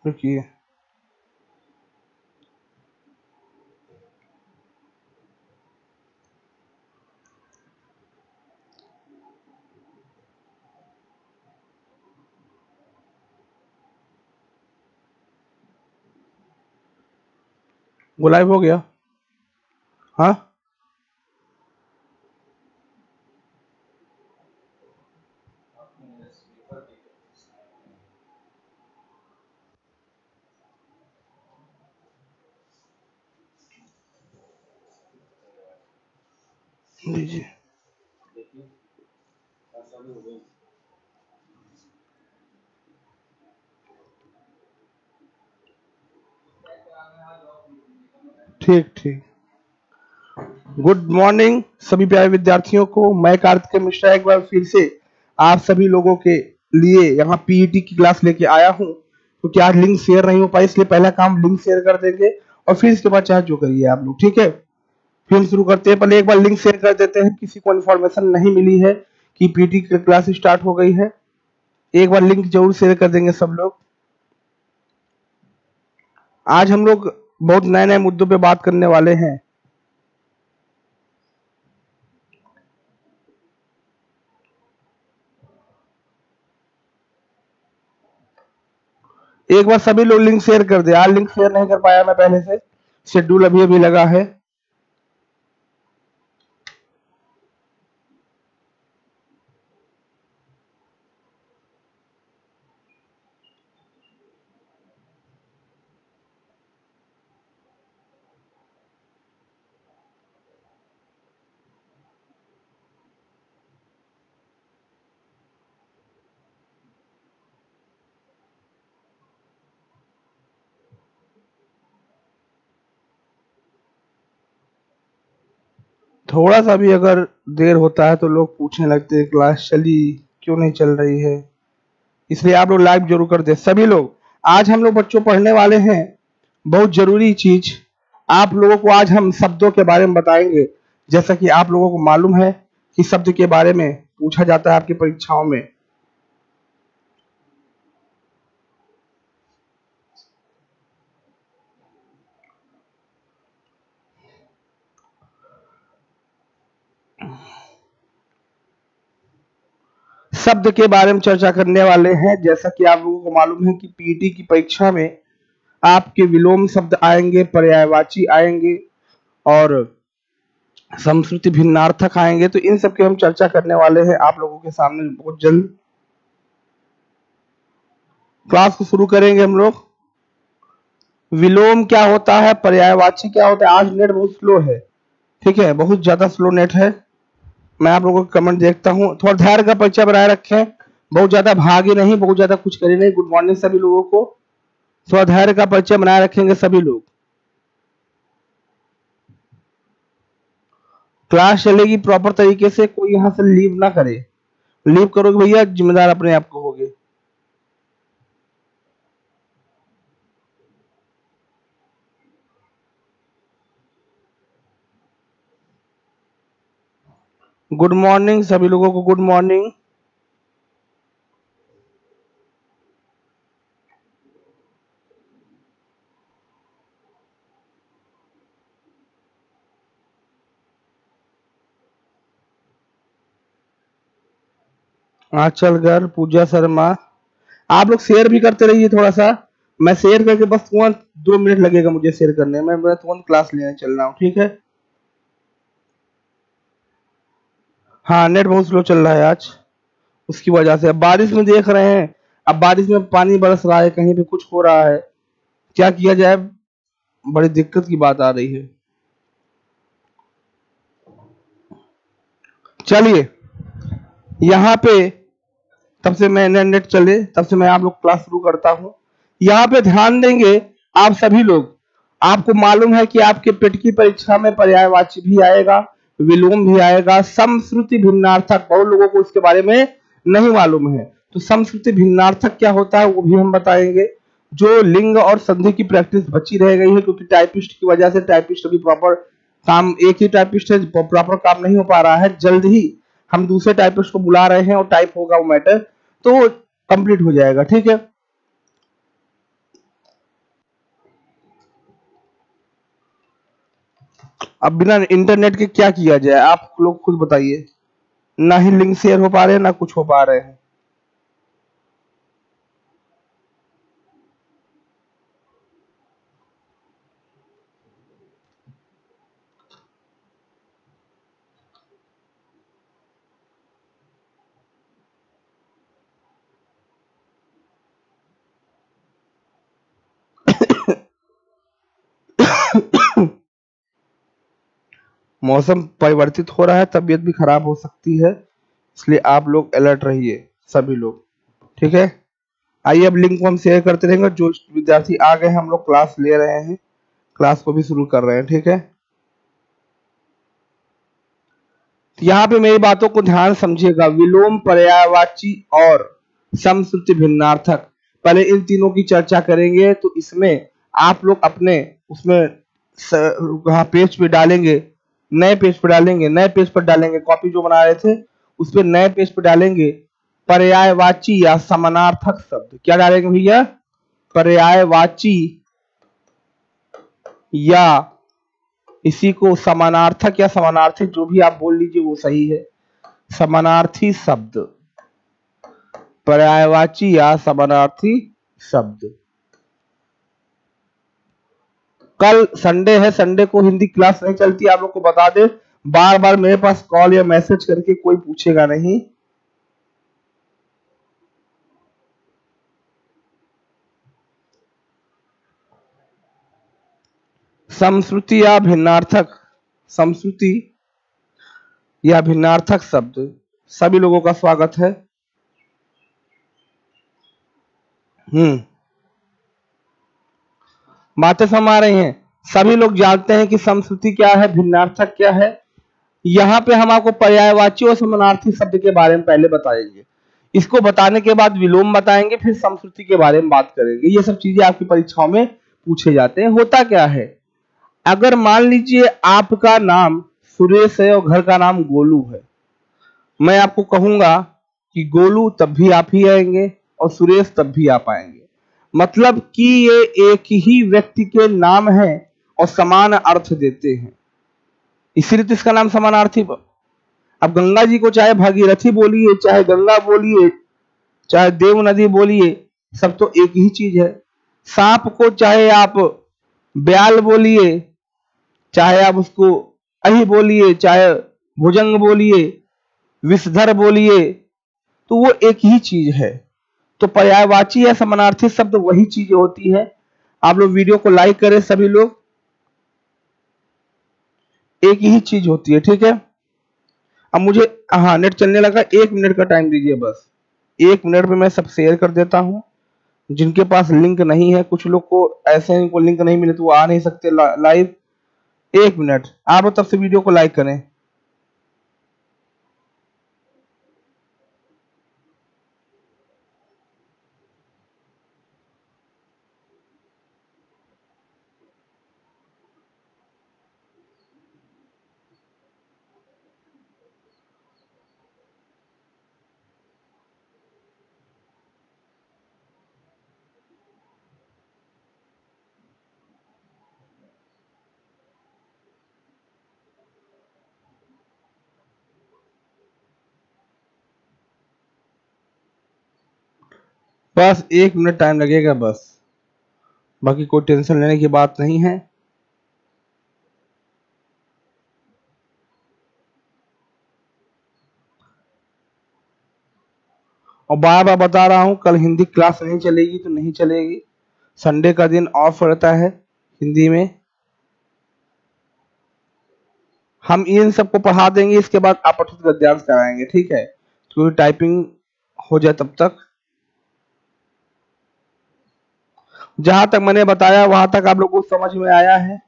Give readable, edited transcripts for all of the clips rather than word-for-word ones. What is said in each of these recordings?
रुकिए, वो लाइव हो गया। हाँ लीजिए। ठीक ठीक। गुड मॉर्निंग सभी प्यारे विद्यार्थियों को। मैं कार्तिक मिश्रा एक बार फिर से आप सभी लोगों के लिए यहाँ पीईटी की क्लास लेके आया हूँ, क्योंकि आज लिंक शेयर नहीं हो पाई, इसलिए पहला काम लिंक शेयर कर देंगे और फिर इसके बाद चाहे जो करिए आप लोग, ठीक है। फिर हम शुरू करते हैं। पहले एक बार लिंक शेयर कर देते हैं, किसी को इन्फॉर्मेशन नहीं मिली है कि पीटी की क्लास स्टार्ट हो गई है। एक बार लिंक जरूर शेयर कर देंगे सब लोग। आज हम लोग बहुत नए नए मुद्दों पे बात करने वाले हैं। एक बार सभी लोग लिंक शेयर कर दे। आज लिंक शेयर नहीं कर पाया मैं पहले से, शेड्यूल अभी अभी लगा है। थोड़ा सा भी अगर देर होता है तो लोग पूछने लगते हैं क्लास चली क्यों नहीं चल रही है, इसलिए आप लोग लाइव जरूर कर दे सभी लोग। आज हम लोग बच्चों पढ़ने वाले हैं बहुत जरूरी चीज। आप लोगों को आज हम शब्दों के बारे में बताएंगे। जैसा कि आप लोगों को मालूम है कि शब्द के बारे में पूछा जाता है आपकी परीक्षाओं में। शब्द के बारे में चर्चा करने वाले हैं। जैसा कि आप लोगों को मालूम है कि पीटी की परीक्षा में आपके विलोम शब्द आएंगे, पर्यायवाची आएंगे और संस्कृति भिन्नार्थक आएंगे। तो इन सब की हम चर्चा करने वाले हैं आप लोगों के सामने बहुत जल्द। क्लास को शुरू करेंगे हम लोग। विलोम क्या होता है, पर्यायवाची क्या होता है। आज नेट बहुत स्लो है, ठीक है, बहुत ज्यादा स्लो नेट है। मैं आप लोगों का कमेंट देखता हूँ। थोड़ा धैर्य का परिचय बनाए रखें, बहुत ज्यादा भागे नहीं, बहुत ज्यादा कुछ करे नहीं। गुड मॉर्निंग सभी लोगों को। थोड़ा धैर्य का परिचय बनाए रखेंगे सभी लोग। क्लास चलेगी प्रॉपर तरीके से, कोई यहाँ से लीव ना करे। लीव करोगे भैया जिम्मेदार अपने आप को होगे। गुड मॉर्निंग सभी लोगों को, गुड मॉर्निंग। आंचल गर्ग, पूजा शर्मा, आप लोग शेयर भी करते रहिए थोड़ा सा। मैं शेयर करके बस तुरंत 2 मिनट लगेगा मुझे शेयर करने में, मैं तुरंत क्लास लेने चल रहा हूँ, ठीक है। हाँ नेट बहुत स्लो चल रहा है आज, उसकी वजह से। अब बारिश में देख रहे हैं, अब बारिश में पानी बरस रहा है, कहीं पे कुछ हो रहा है, क्या किया जाए, बड़ी दिक्कत की बात आ रही है। चलिए यहाँ पे तब से मैं नेट चले तब से मैं आप लोग क्लास शुरू करता हूँ। यहाँ पे ध्यान देंगे आप सभी लोग। आपको मालूम है कि आपके पेट की परीक्षा में पर्यायवाची भी आएगा, विलोम भी आएगा, समश्रुति भिन्नार्थक। बहुत लोगों को इसके बारे में नहीं मालूम है। तो समश्रुति भिन्नार्थक क्या होता है वो भी हम बताएंगे। जो लिंग और संधि की प्रैक्टिस बची रह गई है, क्योंकि टाइपिस्ट की वजह से टाइपिस्ट अभी प्रॉपर काम, एक ही टाइपिस्ट है, प्रॉपर काम नहीं हो पा रहा है। जल्द ही हम दूसरे टाइपिस्ट को बुला रहे हैं और टाइप होगा वो मैटर, तो कंप्लीट हो जाएगा, ठीक है। अब बिना इंटरनेट के क्या किया जाए, आप लोग खुद बताइए। ना ही लिंक शेयर हो पा रहे हैं, ना कुछ हो पा रहे हैं। मौसम परिवर्तित हो रहा है, तबीयत भी खराब हो सकती है, इसलिए आप लोग अलर्ट रहिए सभी लोग, ठीक है। आइए अब लिंक को हम शेयर करते रहेंगे। जो विद्यार्थी आ गए हैं, हम लोग क्लास ले रहे हैं, क्लास को भी शुरू कर रहे हैं, ठीक है। यहाँ पे मेरी बातों को ध्यान समझिएगा। विलोम, पर्यायवाची और समश्रुति भिन्नार्थक, पहले इन तीनों की चर्चा करेंगे। तो इसमें आप लोग अपने उसमें वहाँ पेज पे डालेंगे, नए पेज पे डालेंगे, नए पेज पर डालेंगे, कॉपी जो बना रहे थे उस पर नए पेज पे डालेंगे पर्यायवाची या समानार्थक शब्द। क्या डालेंगे भैया? पर्यायवाची या इसी को समानार्थक या समानार्थी, जो भी आप बोल लीजिए वो सही है। समानार्थी शब्द, पर्यायवाची या समानार्थी शब्द। कल संडे है, संडे को हिंदी क्लास नहीं चलती, आप लोग को बता दे। बार बार मेरे पास कॉल या मैसेज करके कोई पूछेगा नहीं। समश्रुति या भिन्नार्थक, समश्रुति या भिन्नार्थक शब्द, सभी लोगों का स्वागत है। बातें समझ आ रही हैं? सभी लोग जानते हैं कि समश्रुति क्या है, भिन्नार्थक क्या है। यहाँ पे हम आपको पर्यायवाची और समानार्थी शब्द के बारे में पहले बताएंगे, इसको बताने के बाद विलोम बताएंगे, फिर समश्रुति के बारे में बात करेंगे। ये सब चीजें आपकी परीक्षाओं में पूछे जाते हैं। होता क्या है, अगर मान लीजिए आपका नाम सुरेश है और घर का नाम गोलू है, मैं आपको कहूंगा कि गोलू, तब भी आप ही आएंगे, और सुरेश तब भी आप आएंगे। मतलब कि ये एक ही व्यक्ति के नाम हैं और समान अर्थ देते हैं, इसीलिए तो इसका नाम समानार्थी। अब गंगा जी को चाहे भागीरथी बोलिए, चाहे गंगा बोलिए, चाहे देव नदी बोलिए, सब तो एक ही चीज है। सांप को चाहे आप ब्याल बोलिए, चाहे आप उसको अहि बोलिए, चाहे भुजंग बोलिए, विषधर बोलिए, तो वो एक ही चीज है। तो पर्यायवाची या समानार्थी शब्द वही चीजें होती है। आप लोग वीडियो को लाइक करें सभी लोग, एक ही चीज होती है, ठीक है। अब मुझे, हाँ नेट चलने लगा, 1 मिनट का टाइम दीजिए बस। 1 मिनट में मैं सब शेयर कर देता हूँ। जिनके पास लिंक नहीं है, कुछ लोग को ऐसे ही को लिंक नहीं मिले तो वो आ नहीं सकते लाइव। 1 मिनट, आप तब से वीडियो को लाइक करें। बस 1 मिनट टाइम लगेगा बस, बाकी कोई टेंशन लेने की बात नहीं है। और बार बार बता रहा हूँ, कल हिंदी क्लास नहीं चलेगी तो नहीं चलेगी। संडे का दिन ऑफ रहता है हिंदी में। हम इन सबको पढ़ा देंगे, इसके बाद अपठित गद्यांश कराएंगे, ठीक है। तो टाइपिंग हो जाए तब तक। जहां तक मैंने बताया वहां तक आप लोगों को समझ में आया है?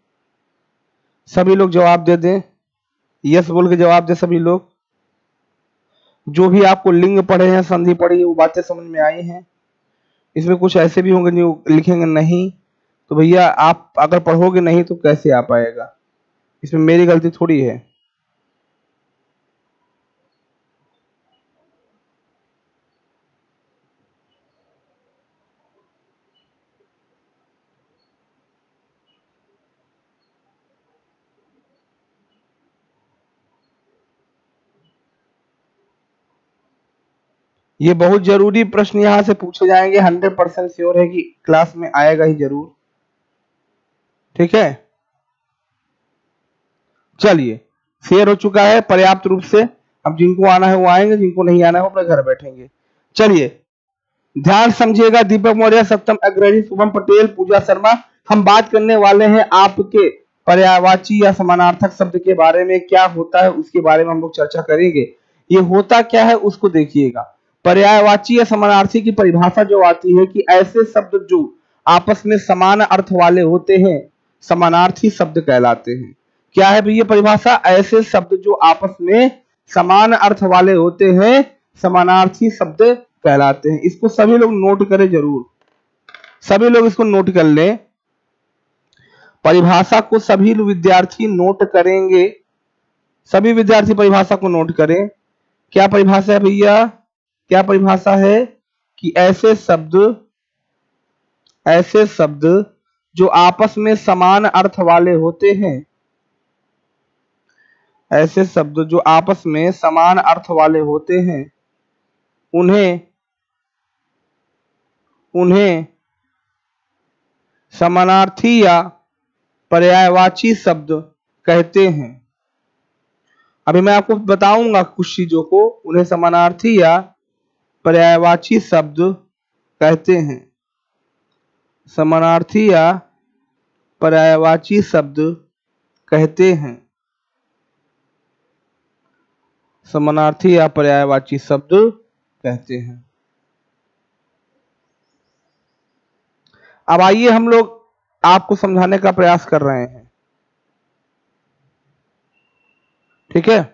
सभी लोग जवाब दे दें, यस बोल के जवाब दे सभी लोग। जो भी आपको लिंग पढ़े हैं, संधि पढ़ी है, वो बातें समझ में आई हैं। इसमें कुछ ऐसे भी होंगे जो लिखेंगे नहीं, तो भैया आप अगर पढ़ोगे नहीं तो कैसे आ पाएगा, इसमें मेरी गलती थोड़ी है। ये बहुत जरूरी प्रश्न यहाँ से पूछे जाएंगे, 100% श्योर है कि क्लास में आएगा ही जरूर। ठीक है, चलिए शेयर हो चुका है पर्याप्त रूप से। अब जिनको आना है वो आएंगे, जिनको नहीं आना है वो अपने घर बैठेंगे। चलिए ध्यान समझिएगा, दीपक मौर्य, सप्तम अग्रणी, शुभम पटेल, पूजा शर्मा। हम बात करने वाले हैं आपके पर्यायवाची या समानार्थक शब्द के बारे में। क्या होता है उसके बारे में हम लोग चर्चा करेंगे। ये होता क्या है उसको देखिएगा। पर्यायवाची या समानार्थी की परिभाषा जो आती है कि ऐसे शब्द जो आपस में समान अर्थ वाले होते हैं समानार्थी शब्द कहलाते हैं। क्या है भैया परिभाषा? ऐसे शब्द जो आपस में समान अर्थ वाले होते हैं समानार्थी शब्द कहलाते हैं। इसको सभी लोग नोट करें जरूर, सभी लोग इसको नोट कर लें। परिभाषा को सभी विद्यार्थी नोट करेंगे, सभी विद्यार्थी परिभाषा को नोट करें। क्या परिभाषा है भैया? क्या परिभाषा है कि ऐसे शब्द जो आपस में समान अर्थ वाले होते हैं, ऐसे शब्द जो आपस में समान अर्थ वाले होते हैं उन्हें समानार्थी या पर्यायवाची शब्द कहते हैं। अभी मैं आपको बताऊंगा कुछ चीजों को, उन्हें समानार्थी या पर्यायवाची शब्द कहते हैं। समानार्थी या पर्यायवाची शब्द कहते हैं। समानार्थी या पर्यायवाची शब्द कहते हैं। अब आइए हम लोग आपको समझाने का प्रयास कर रहे हैं। ठीक है,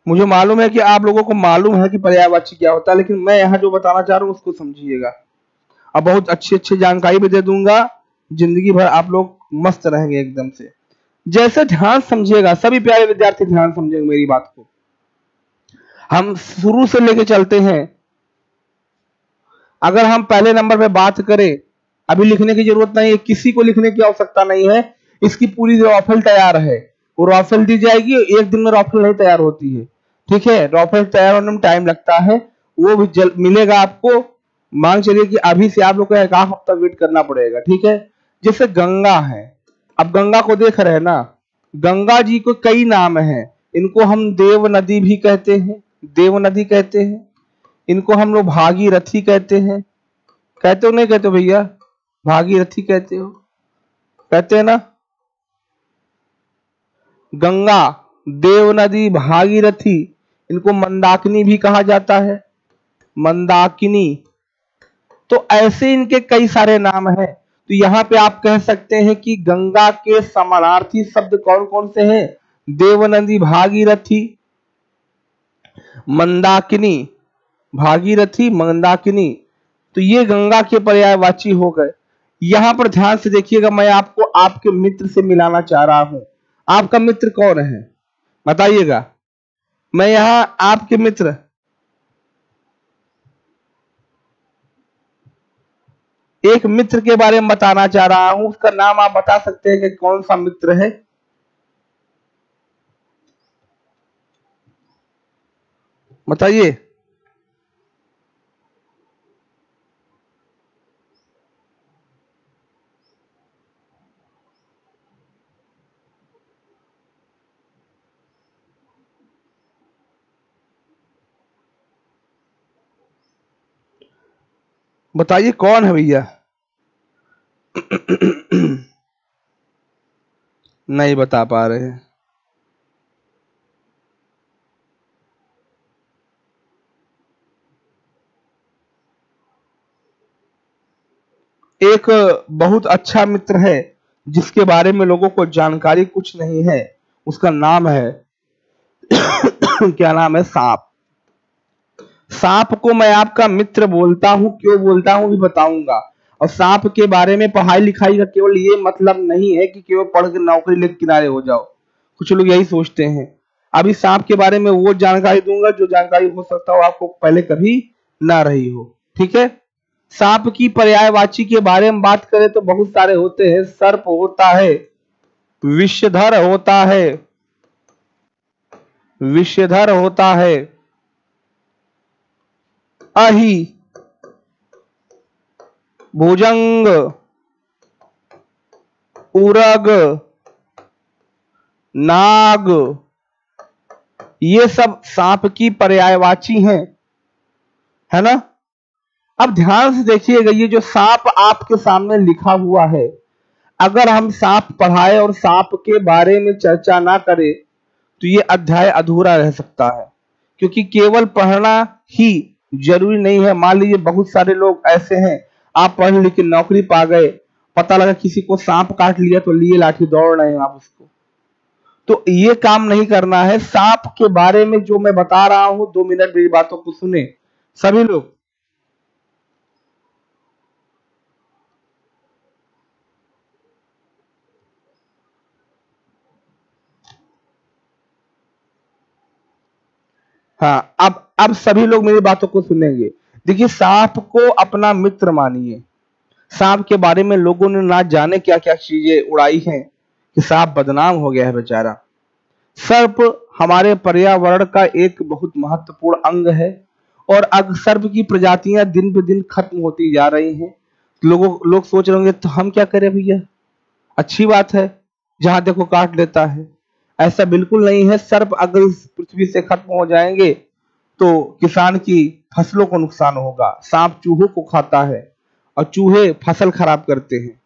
मुझे मालूम है कि आप लोगों को मालूम है कि पर्यायवाची क्या होता है, लेकिन मैं यहाँ जो बताना चाह रहा हूँ उसको समझिएगा। अब बहुत अच्छी जानकारी भी दे दूंगा, जिंदगी भर आप लोग मस्त रहेंगे एकदम से। जैसे ध्यान समझिएगा, सभी प्यारे विद्यार्थी ध्यान समझेंगे मेरी बात को। हम शुरू से लेके चलते हैं। अगर हम पहले नंबर पे बात करें, अभी लिखने की जरूरत नहीं है, किसी को लिखने की आवश्यकता नहीं है। इसकी पूरी रॉफल तैयार है, वो रॉफल दी जाएगी। एक दिन में रॉफल नहीं तैयार होती है। ठीक है, रॉफल तैयार होने में टाइम लगता है, वो भी मिलेगा आपको। मान चलिए कि अभी से आप लोग को एक हफ्ता वेट करना पड़ेगा। ठीक है, जैसे गंगा है, अब गंगा को देख रहे हैं ना, गंगा जी को कई नाम है। इनको हम देव नदी भी कहते हैं, देव नदी कहते हैं। इनको हम लोग भागीरथी कहते हैं। कहते हो नहीं कहते हो भैया? भागीरथी कहते हो, कहते हैं ना। गंगा, देव नदी, भागीरथी, इनको मंदाकिनी भी कहा जाता है, मंदाकिनी। तो ऐसे इनके कई सारे नाम हैं। तो यहाँ पे आप कह सकते हैं कि गंगा के समानार्थी शब्द कौन कौन से हैं? देव नदी, भागीरथी, मंदाकिनी, भागीरथी, मंदाकिनी। तो ये गंगा के पर्यायवाची हो गए। यहां पर ध्यान से देखिएगा, मैं आपको आपके मित्र से मिलाना चाह रहा हूं। आपका मित्र कौन है बताइएगा? मैं यहां आपके मित्र, एक मित्र के बारे में बताना चाह रहा हूं। उसका नाम आप बता सकते हैं कि कौन सा मित्र है? बताइए। बताइए कौन है भैया? नहीं बता पा रहे हैं। एक बहुत अच्छा मित्र है जिसके बारे में लोगों को जानकारी कुछ नहीं है, उसका नाम है क्या नाम है? सांप। सांप को मैं आपका मित्र बोलता हूं, क्यों बोलता हूं भी बताऊंगा। और सांप के बारे में पढ़ाई लिखाई का केवल ये मतलब नहीं है कि केवल पढ़ के नौकरी लेके किनारे हो जाओ, कुछ लोग यही सोचते हैं। अभी सांप के बारे में वो जानकारी दूंगा जो जानकारी हो सकता हो आपको पहले कभी ना रही हो, ठीक है। सांप की पर्यायवाची के बारे में बात करें तो बहुत सारे होते हैं। सर्प होता है, विषधर होता है, विषधर होता है, अहि, भुजंग, उरग, नाग, ये सब सांप की पर्यायवाची हैं, है ना। अब ध्यान से देखिएगा, ये जो सांप आपके सामने लिखा हुआ है, अगर हम सांप पढ़ाए और सांप के बारे में चर्चा ना करें तो ये अध्याय अधूरा रह सकता है, क्योंकि केवल पढ़ना ही जरूरी नहीं है। मान लीजिए बहुत सारे लोग ऐसे हैं, आप पढ़ लिख के नौकरी पा गए, पता लगा किसी को सांप काट लिया तो लिए लाठी दौड़ रहे हैं आप उसको, तो ये काम नहीं करना है। सांप के बारे में जो मैं बता रहा हूं, 2 मिनट मेरी बातों को सुने सभी लोग। हाँ, अब सभी लोग मेरी बातों को सुनेंगे। देखिए, सांप को अपना मित्र मानिए। सांप के बारे में लोगों ने ना जाने क्या क्या चीजें उड़ाई हैं कि सांप बदनाम हो गया है बेचारा। सर्प हमारे पर्यावरण का एक बहुत महत्वपूर्ण अंग है, और अब सर्प की प्रजातियां दिन पे दिन खत्म होती जा रही हैं। लोग सोच रहे होंगे तो हम क्या करें भैया, अच्छी बात है, जहां देखो काट लेता है। ऐसा बिल्कुल नहीं है। सर्प अगर इस पृथ्वी से खत्म हो जाएंगे तो किसान की फसलों को नुकसान होगा। सांप चूहों को खाता है और चूहे फसल खराब करते हैं,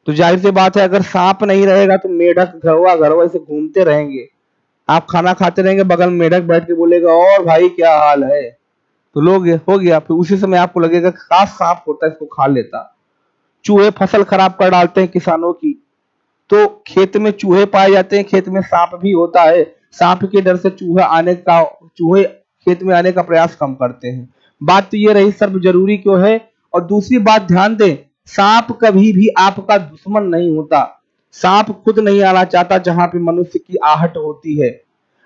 तो जाहिर सी बात है अगर सांप नहीं रहेगा तो मेढक घरवा घरवा ऐसे घूमते रहेंगे। आप खाना खाते रहेंगे, बगल में मेढक बैठ के बोलेगा और भाई क्या हाल है, तो लोग हो गया, फिर उसी समय आपको लगेगा खास सांप होता है इसको खा लेता। चूहे फसल खराब कर डालते हैं किसानों की, तो खेत में चूहे पाए जाते हैं, खेत में सांप भी होता है। सांप के डर से चूहे खेत में आने का प्रयास कम करते हैं। बात तो ये रही सर्प जरूरी क्यों है। और दूसरी बात ध्यान दें, सांप कभी भी आपका दुश्मन नहीं होता। सांप खुद नहीं आना चाहता जहां पे मनुष्य की आहट होती है।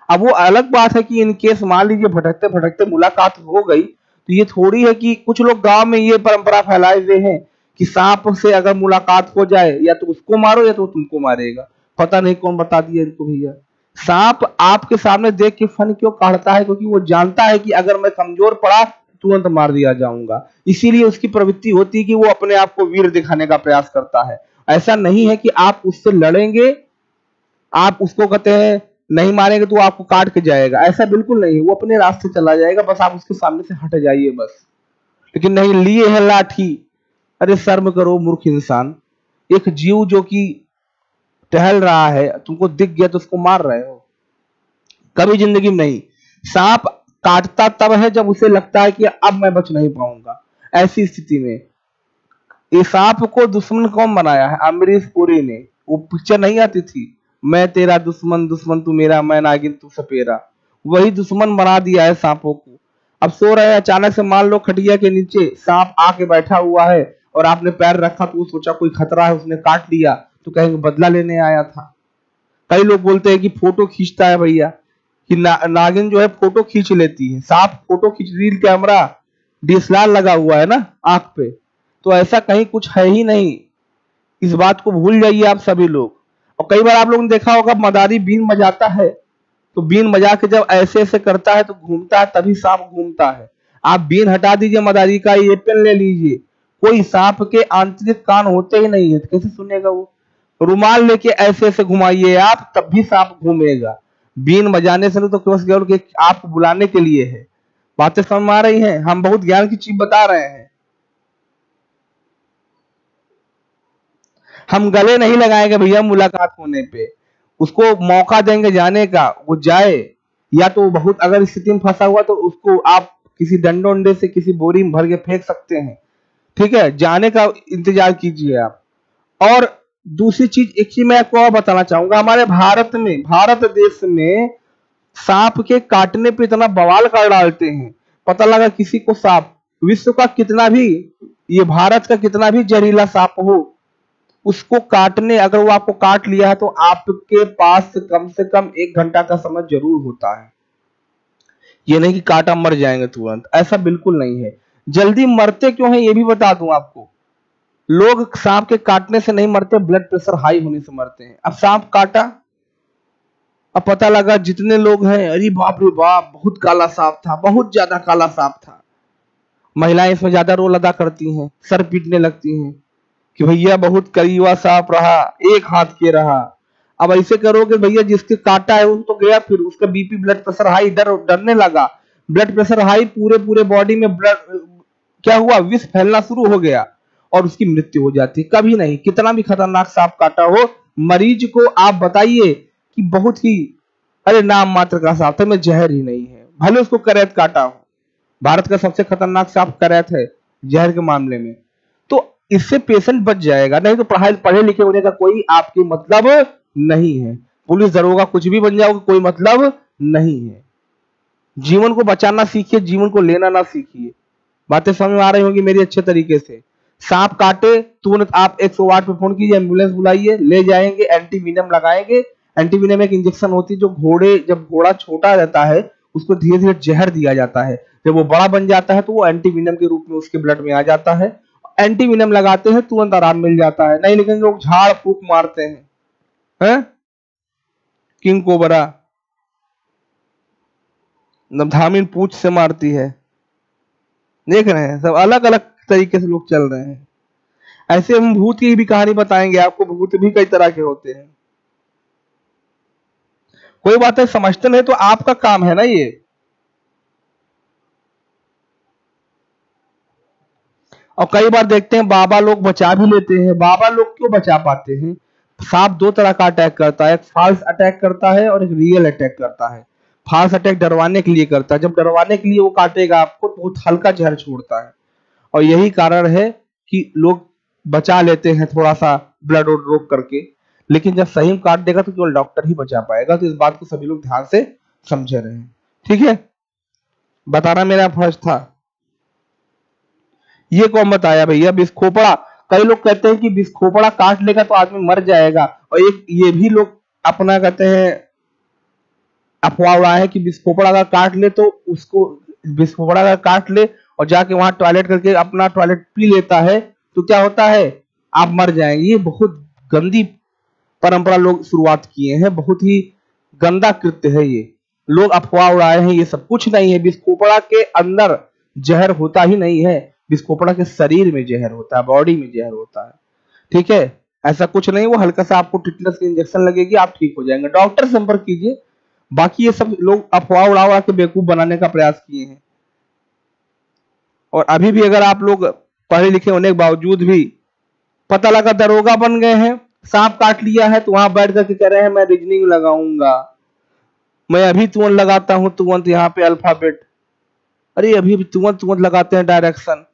अब वो अलग बात है कि इन केस मान लीजिए भटकते भटकते मुलाकात हो गई, तो ये थोड़ी है कि कुछ लोग गांव में ये परंपरा फैलाए हुए हैं कि सांप से अगर मुलाकात हो जाए या तो उसको मारो या तो तुमको मारेगा। पता नहीं कौन बता दिया इनको भैया। सांप आपके सामने देख के फन क्यों काटता है, क्योंकि वो जानता है कि अगर मैं कमजोर पड़ा तुरंत मार दिया जाऊंगा। इसीलिए उसकी प्रवृत्ति होती है कि वो अपने आप को वीर दिखाने का प्रयास करता है। ऐसा नहीं है कि आप उससे लड़ेंगे, आप उसको कहते हैं नहीं मारेंगे तो आपको काट के जाएगा, ऐसा बिल्कुल नहीं है। वो अपने रास्ते चला जाएगा, बस आप उसके सामने से हट जाइए बस। लेकिन नहीं, लिए है लाठी, अरे शर्म करो मूर्ख इंसान। एक जीव जो कि टहल रहा है, तुमको दिख गया तो उसको मार रहे हो, कभी जिंदगी में नहीं। सांप काटता तब है जब उसे लगता है कि अब मैं बच नहीं पाऊंगा। ऐसी स्थिति में ये सांप को दुश्मन कौन बनाया है? अमरीश पुरी ने। वो पिक्चर नहीं आती थी, मैं तेरा दुश्मन दुश्मन तू मेरा, मैं नागिन तू सपेरा, वही दुश्मन बना दिया है सांपों को। अब सो रहे हैं, अचानक से मान लो खटिया के नीचे सांप आके बैठा हुआ है और आपने पैर रखा तो सोचा कोई खतरा है, उसने काट लिया तो कहेंगे बदला लेने आया था। कई लोग बोलते हैं कि फोटो खींचता है भैया, कि नागिन जो है फोटो खींच लेती है। सांप फोटो खींच, रील कैमरा डीएसएलआर लगा हुआ है ना आंख पे, तो ऐसा कहीं कुछ है ही नहीं। इस बात को भूल जाइए आप सभी लोग। और कई बार आप लोगों ने देखा होगा मदारी बीन बजाता है, तो बीन बजा के जब ऐसे ऐसे करता है तो घूमता है, तभी सांप घूमता है। आप बीन हटा दीजिए मदारी का, ये पेन ले लीजिए, कोई सांप के आंतरिक कान होते ही नहीं है, तो कैसे सुनेगा वो। रुमाल लेके ऐसे ऐसे घुमाइए आप, तब भी सांप घूमेगा। बीन बजाने से तो केवल के आपको बुलाने के लिए है। बातें समझ में आ रही हैं? हम बहुत ज्ञान की चीज बता रहे हैं। हम गले नहीं लगाएंगे भैया मुलाकात होने पे, उसको मौका देंगे जाने का, वो जाए। या तो बहुत अगर स्थिति में फंसा हुआ तो उसको आप किसी डंडे उंडे से किसी बोरी में भर के फेंक सकते हैं, ठीक है, जाने का इंतजार कीजिए आप। और दूसरी चीज एक चीज मैं आपको और बताना चाहूंगा, हमारे भारत देश में सांप के काटने पे इतना बवाल कर डालते हैं, पता लगा किसी को सांप, विश्व का कितना भी ये भारत का कितना भी जहरीला सांप हो, उसको काटने, अगर वो आपको काट लिया है तो आपके पास से कम 1 घंटा का समय जरूर होता है। ये नहीं कि काटा मर जाएंगे तुरंत, ऐसा बिल्कुल नहीं है। जल्दी मरते क्यों है ये भी बता दूं आपको। लोग सांप के काटने से नहीं मरते, ब्लड प्रेशर हाई होने से मरते हैं। अब सांप काटा, अब पता लगा जितने लोग हैं, अरे बाप रे बाप, बहुत काला सांप था, बहुत ज्यादा काला सांप था। महिलाएं इसमें ज्यादा रोल अदा करती हैं, सर पीटने लगती हैं कि भैया बहुत करीबा सांप रहा, 1 हाथ के रहा। अब ऐसे करोगे भैया, जिसके काटा है वो तो गया, फिर उसका बीपी ब्लड प्रेशर हाई, डरने लगा, ब्लड प्रेशर हाई, पूरे पूरे बॉडी में ब्लड, क्या हुआ, विष फैलना शुरू हो गया और उसकी मृत्यु हो जाती। कभी नहीं, कितना भी खतरनाक सांप काटा हो, मरीज को आप बताइए कि बहुत ही, अरे नाम मात्र का सांप था, में जहर ही नहीं है, भले उसको करैत काटा हो। भारत का सबसे खतरनाक सांप करैत है जहर के मामले में। तो इससे पेशेंट बच जाएगा, नहीं तो पढ़े लिखे होने का कोई आपके मतलब नहीं है। पुलिस दरोगा कुछ भी बन जाओगे, कोई मतलब नहीं है। जीवन को बचाना सीखिए, जीवन को लेना ना सीखिए। बातें समझ में आ रही होंगी मेरी अच्छे तरीके से। सांप काटे तुरंत आप 108 पे फोन कीजिए, एम्बुलेंस बुलाइए, ले जाएंगे, एंटीवीनम लगाएंगे। एंटीवीनम एक इंजेक्शन होती है, जो जब घोड़ा छोटा रहता है उसको धीरे धीरे जहर दिया जाता है, जब वो बड़ा बन जाता है तो वो एंटीवीनम के रूप में उसके ब्लड में आ जाता है। एंटीवीनम लगाते हैं, तुरंत आराम मिल जाता है। नहीं, लेकिन लोग झाड़ फूक मारते हैं? किंग कोबरा धामिन पूंछ से मारती है। देख रहे हैं, सब अलग अलग तरीके से लोग चल रहे हैं। ऐसे हम भूत की भी कहानी बताएंगे आपको, भूत भी कई तरह के होते हैं। कोई बात है, समझते नहीं तो आपका काम है ना ये। और कई बार देखते हैं बाबा लोग बचा भी लेते हैं। बाबा लोग क्यों बचा पाते हैं? सांप 2 तरह का अटैक करता है, एक फॉल्स अटैक करता है और एक रियल अटैक करता है। फॉल्स अटैक डरवाने के लिए करता है, जब डरवाने के लिए वो काटेगा आपको तो बहुत हल्का जहर छोड़ता है, और यही कारण है कि लोग बचा लेते हैं थोड़ा सा ब्लड और रोक करके। लेकिन जब सही में काट देगा तो केवल डॉक्टर ही बचा पाएगा। तो इस बात को सभी लोग ध्यान से समझे रहे हैं, ठीक है? बताना मेरा फर्ज था। ये कौन बताया भैया? बिस्खोपड़ा। कई लोग कहते हैं कि बिस्खोपड़ा काट लेगा तो आदमी मर जाएगा, और एक ये भी लोग अपना कहते हैं, अफवाह उड़ाए हैं कि बिस्खोपड़ा अगर काट ले तो उसको, बिस्खोपड़ा अगर काट ले और जाके वहां टॉयलेट करके अपना टॉयलेट पी लेता है तो क्या होता है, आप मर जाएंगे। ये बहुत गंदी परंपरा लोग शुरुआत किए हैं, बहुत ही गंदा कृत्य है ये। लोग अफवाह उड़ाए हैं, ये सब कुछ नहीं है। बिस्खोपड़ा के अंदर जहर होता ही नहीं है, बिस्खोपड़ा के शरीर में जहर होता है, बॉडी में जहर होता है, ठीक है? ऐसा कुछ नहीं, वो हल्का सा आपको टिटनस की इंजेक्शन लगेगी, आप ठीक हो जाएंगे। डॉक्टर से संपर्क कीजिए। बाकी ये सब लोग अफवाह उड़ा उड़ा के बेवकूफ बनाने का प्रयास किए हैं। और अभी भी अगर आप लोग पढ़े लिखे होने के बावजूद भी पता लगा दरोगा बन गए हैं, सांप काट लिया है, तो वहां बैठ करके कह रहे हैं मैं रीजनिंग लगाऊंगा, मैं अभी तुरंत लगाता हूं, तुरंत यहाँ पे अल्फाबेट, अरे अभी भी तुरंत तुरंत लगाते हैं डायरेक्शन,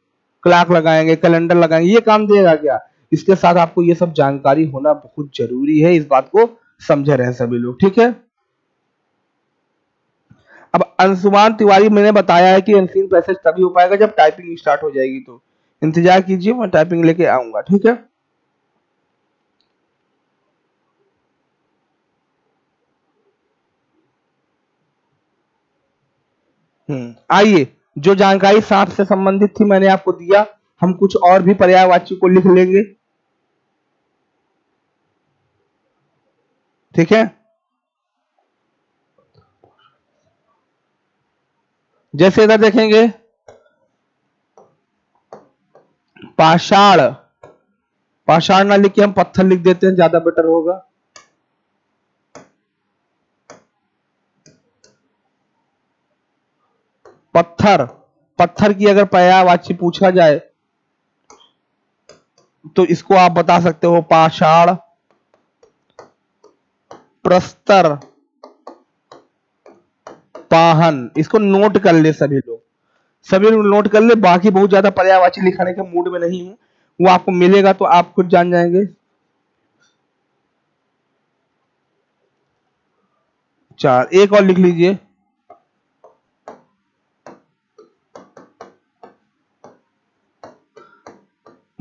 क्लॉक लगाएंगे, कैलेंडर लगाएंगे, ये काम देगा क्या? इसके साथ आपको ये सब जानकारी होना बहुत जरूरी है, इस बात को समझे रहे सभी लोग, ठीक है? अब अंशुमान तिवारी, मैंने बताया है कि अनसीन पैसेज तभी हो पाएगा जब टाइपिंग स्टार्ट हो जाएगी, तो इंतजार कीजिए, मैं टाइपिंग लेके आऊंगा, ठीक है? आइए, जो जानकारी सांप से संबंधित थी मैंने आपको दिया, हम कुछ और भी पर्यायवाची को लिख लेंगे, ठीक है? जैसे इधर देखेंगे, पाषाण, पाषाण ना लिख के हम पत्थर लिख देते हैं, ज्यादा बेटर होगा। पत्थर, पत्थर की अगर पर्यायवाची पूछा जाए तो इसको आप बता सकते हो पाषाण, प्रस्तर, पाहन। इसको नोट कर ले सभी लोग, सभी लोग नोट कर ले। बाकी बहुत ज्यादा पर्यायवाची लिखाने के मूड में नहीं हूं, वो आपको मिलेगा तो आप खुद जान जाएंगे। 4, एक और लिख लीजिए,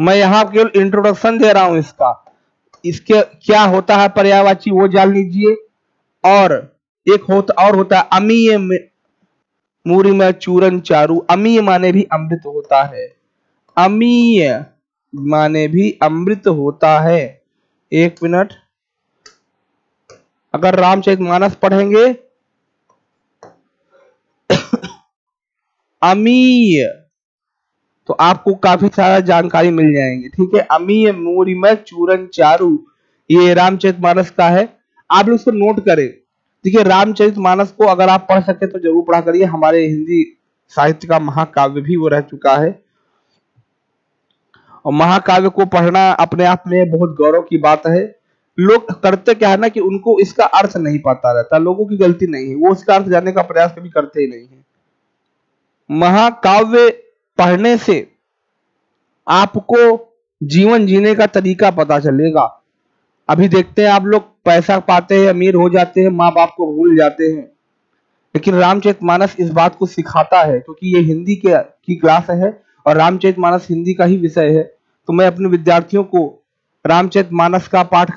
मैं यहाँ केवल इंट्रोडक्शन दे रहा हूं इसका। इसके क्या होता है पर्यायवाची वो जान लीजिए। और एक होता है अमीय मूरी में चूरन चारू। अमीय माने भी अमृत होता है। अमीय माने भी अमृत होता है। एक मिनट, अगर रामचरितमानस पढ़ेंगे अमीय तो आपको काफी सारा जानकारी मिल जाएंगे। ठीक है, अमीय मूरी में चूरन चारू, ये रामचरितमानस का है। आप लोग इसको नोट करें। देखिए, रामचरितमानस को अगर आप पढ़ सके तो जरूर पढ़ा करिए। हमारे हिंदी साहित्य का महाकाव्य भी वो रह चुका है, और महाकाव्य को पढ़ना अपने आप में बहुत गौरव की बात है। लोग करते क्या है ना कि उनको इसका अर्थ नहीं पता रहता। लोगों की गलती नहीं है, वो इसका अर्थ जानने का प्रयास कभी करते ही नहीं है। महाकाव्य पढ़ने से आपको जीवन जीने का तरीका पता चलेगा। अभी देखते हैं आप लोग पैसा पाते हैं, अमीर हो जाते हैं, माँ बाप को भूल जाते हैं, लेकिन रामचरितमानस इस बात को सिखाता है, क्योंकि ये हिंदी की क्लास है और रामचरितमानस हिंदी का ही विषय है। तो मैं अपने विद्यार्थियों को रामचरितमानस का पाठ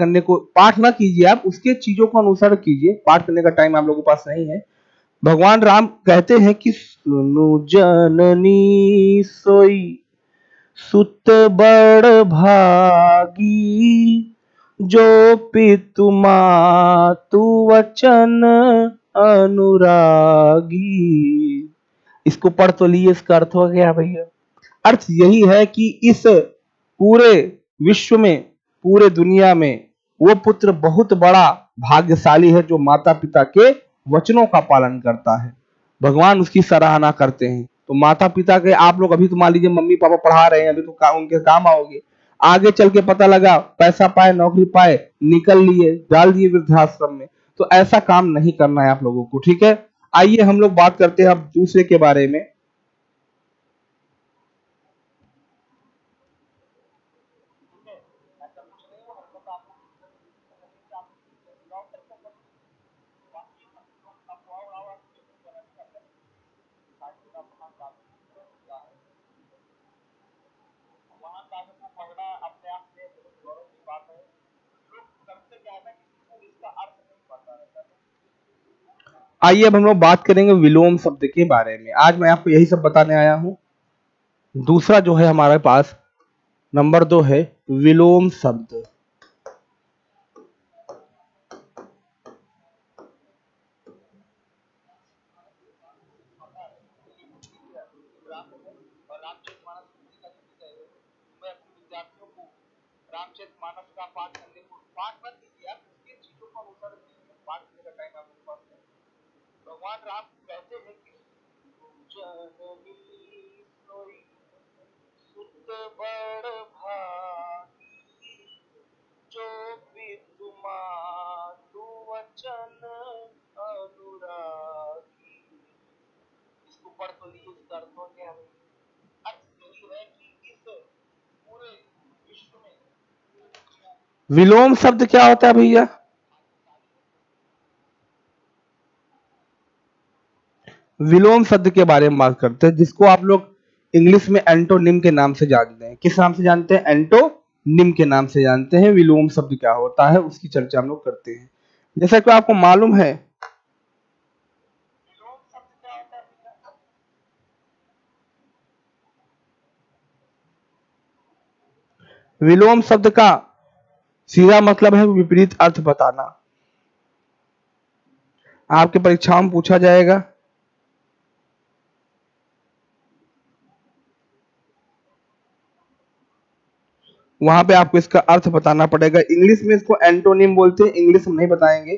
ना कीजिए, आप उसके चीजों को अनुसरण कीजिए। पाठ करने का टाइम आप लोगों के पास नहीं है। भगवान राम कहते हैं कि सुनु जननी सोई सुत बड़ भागी, जो पितु मातु वचन अनुरागी। इसको पढ़ तो लिए, इसका अर्थ हो गया भैया। अर्थ यही है कि इस पूरे विश्व में, पूरे दुनिया में वो पुत्र बहुत बड़ा भाग्यशाली है जो माता पिता के वचनों का पालन करता है। भगवान उसकी सराहना करते हैं। तो माता पिता के आप लोग अभी तो मान लीजिए मम्मी पापा पढ़ा रहे हैं, अभी तो उनके काम आओगे। आगे चल के पता लगा पैसा पाए, नौकरी पाए, निकल लिए, डाल दिए वृद्धाश्रम में। तो ऐसा काम नहीं करना है आप लोगों को। ठीक है, आइए हम लोग बात करते हैं अब दूसरे के बारे में। आइए अब हम लोग बात करेंगे विलोम शब्द के बारे में। आज मैं आपको यही सब बताने आया हूं। दूसरा जो है हमारे पास नंबर 2 है विलोम शब्द। रामचरितमानस का पाठ करने को पाठ मत कीजिए, आप उसके चीजों को अनुसरण कीजिए। पाठ करने का टाइम आपके पास है। भगवान राम कहते हैं कि जननी सोई सुत बड़ भागी, जो पितु मातु वचन अनुरागी। इसको पढ़ तो लिए, इसका अर्थ हो गया। अर्थ यही है कि इस पूरे विश्व में विलोम शब्द क्या होता है भैया? विलोम शब्द के बारे में बात करते हैं, जिसको आप लोग इंग्लिश में एंटोनिम के नाम से जानते हैं। किस नाम से जानते हैं? एंटोनिम के नाम से जानते हैं। विलोम शब्द क्या होता है उसकी चर्चा हम लोग करते हैं। जैसा कि आपको मालूम है, विलोम शब्द का सीधा मतलब है विपरीत अर्थ बताना। आपके परीक्षाओं में पूछा जाएगा। वहां पे आपको इसका अर्थ बताना पड़ेगा। इंग्लिश में इसको एंटोनिम बोलते हैं, इंग्लिश में नहीं बताएंगे।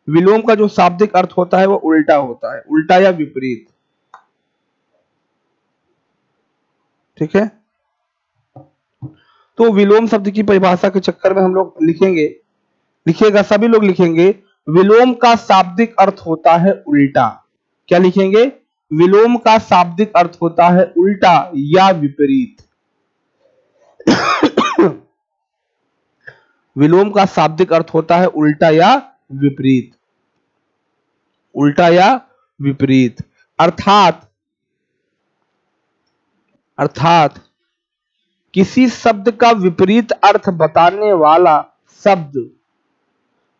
विलोम का जो शाब्दिक अर्थ होता है वो उल्टा होता है, उल्टा या विपरीत। ठीक है, तो विलोम शब्द की परिभाषा के चक्कर में हम लोग लिखेगा, सभी लोग लिखेंगे। विलोम का शाब्दिक अर्थ होता है उल्टा। क्या लिखेंगे? विलोम का शाब्दिक अर्थ होता है उल्टा या विपरीत। विलोम का शाब्दिक अर्थ होता है उल्टा या विपरीत। उल्टा या विपरीत अर्थात किसी शब्द का विपरीत अर्थ बताने वाला शब्द,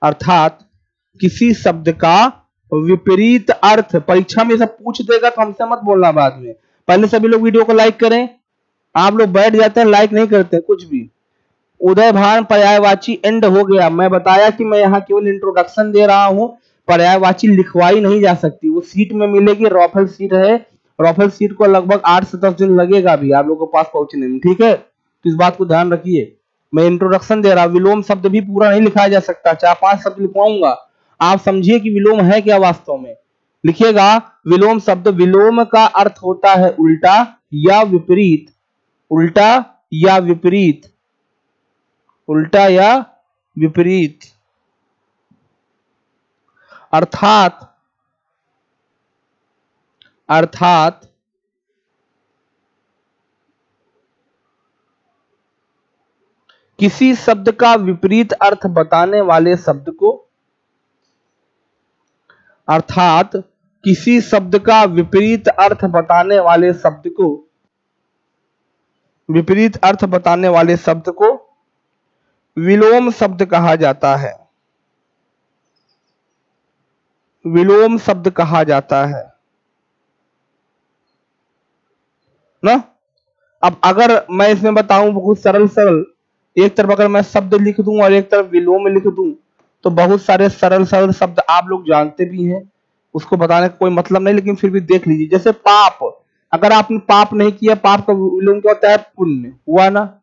अर्थात किसी शब्द का विपरीत अर्थ, परीक्षा में सब पूछ देगा तो हमसे मत बोलना बाद में। पहले सभी लोग वीडियो को लाइक करें। आप लोग बैठ जाते हैं, लाइक नहीं करते कुछ भी। उदय भान पर्यायवाची एंड हो गया। मैं बताया कि मैं यहाँ केवल इंट्रोडक्शन दे रहा हूँ, पर्यायवाची लिखवाई नहीं जा सकती, वो सीट में मिलेगी। रॉफल सीट है, रॉफल सीट को लगभग 8 से 10 दिन लगेगा भी आप लोगों के पास पहुंचने में, ठीक है। तो इस बात को ध्यान रखिए, मैं इंट्रोडक्शन दे रहा। विलोम शब्द भी पूरा नहीं लिखाया जा सकता, 4-5 शब्द लिखवाऊंगा। आप समझिए कि विलोम है क्या वास्तव में। लिखिएगा विलोम शब्द, विलोम का अर्थ होता है उल्टा या विपरीत, उल्टा या विपरीत, उल्टा या विपरीत। अर्थात अर्थात किसी शब्द का विपरीत अर्थ बताने वाले शब्द को, अर्थात किसी शब्द का विपरीत अर्थ बताने वाले शब्द को, विपरीत अर्थ बताने वाले शब्द को विलोम शब्द कहा जाता है, विलोम शब्द कहा जाता है ना। अब अगर मैं इसमें बताऊं बहुत सरल सरल, एक तरफ अगर मैं शब्द लिख दूं और एक तरफ विलोम लिख दूं, तो बहुत सारे सरल सरल शब्द आप लोग जानते भी हैं, उसको बताने का कोई मतलब नहीं, लेकिन फिर भी देख लीजिए। जैसे पाप, अगर आपने पाप नहीं किया, पाप का विलोम क्या होता है? पुण्य, हुआ ना।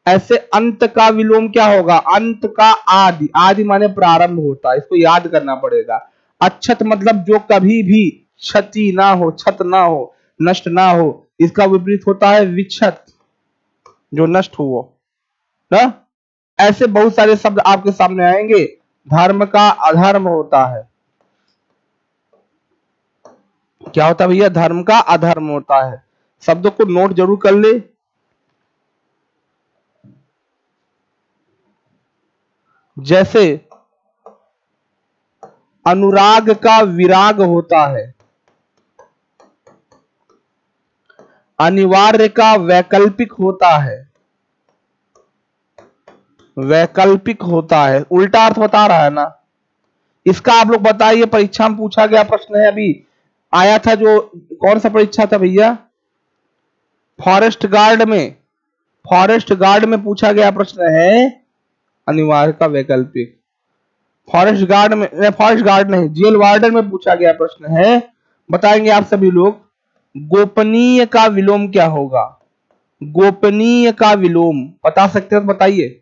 ऐसे अंत का विलोम क्या होगा? अंत का आदि, आदि माने प्रारंभ होता है, इसको याद करना पड़ेगा। अच्छत मतलब जो कभी भी क्षति ना हो, क्षत ना हो, नष्ट ना हो, इसका विपरीत होता है विक्षत, जो नष्ट हो ना। ऐसे बहुत सारे शब्द आपके सामने आएंगे। धर्म का अधर्म होता है, क्या होता है भैया? धर्म का अधर्म होता है। शब्दों को नोट जरूर कर ले। जैसे अनुराग का विराग होता है, अनिवार्य का वैकल्पिक होता है, वैकल्पिक होता है, उल्टा अर्थ बता रहा है ना। इसका आप लोग बताइए, परीक्षा में पूछा गया प्रश्न है, अभी आया था जो, कौन सा परीक्षा था भैया? फॉरेस्ट गार्ड में, फॉरेस्ट गार्ड में पूछा गया प्रश्न है अनिवार्य का वैकल्पिक। फॉरेस्ट गार्ड में, फॉरेस्ट गार्ड नहीं, जेल वार्डन में पूछा गया प्रश्न है। बताएंगे आप सभी लोग, गोपनीय का विलोम क्या होगा? गोपनीय का विलोम बता सकते हो तो बताइए।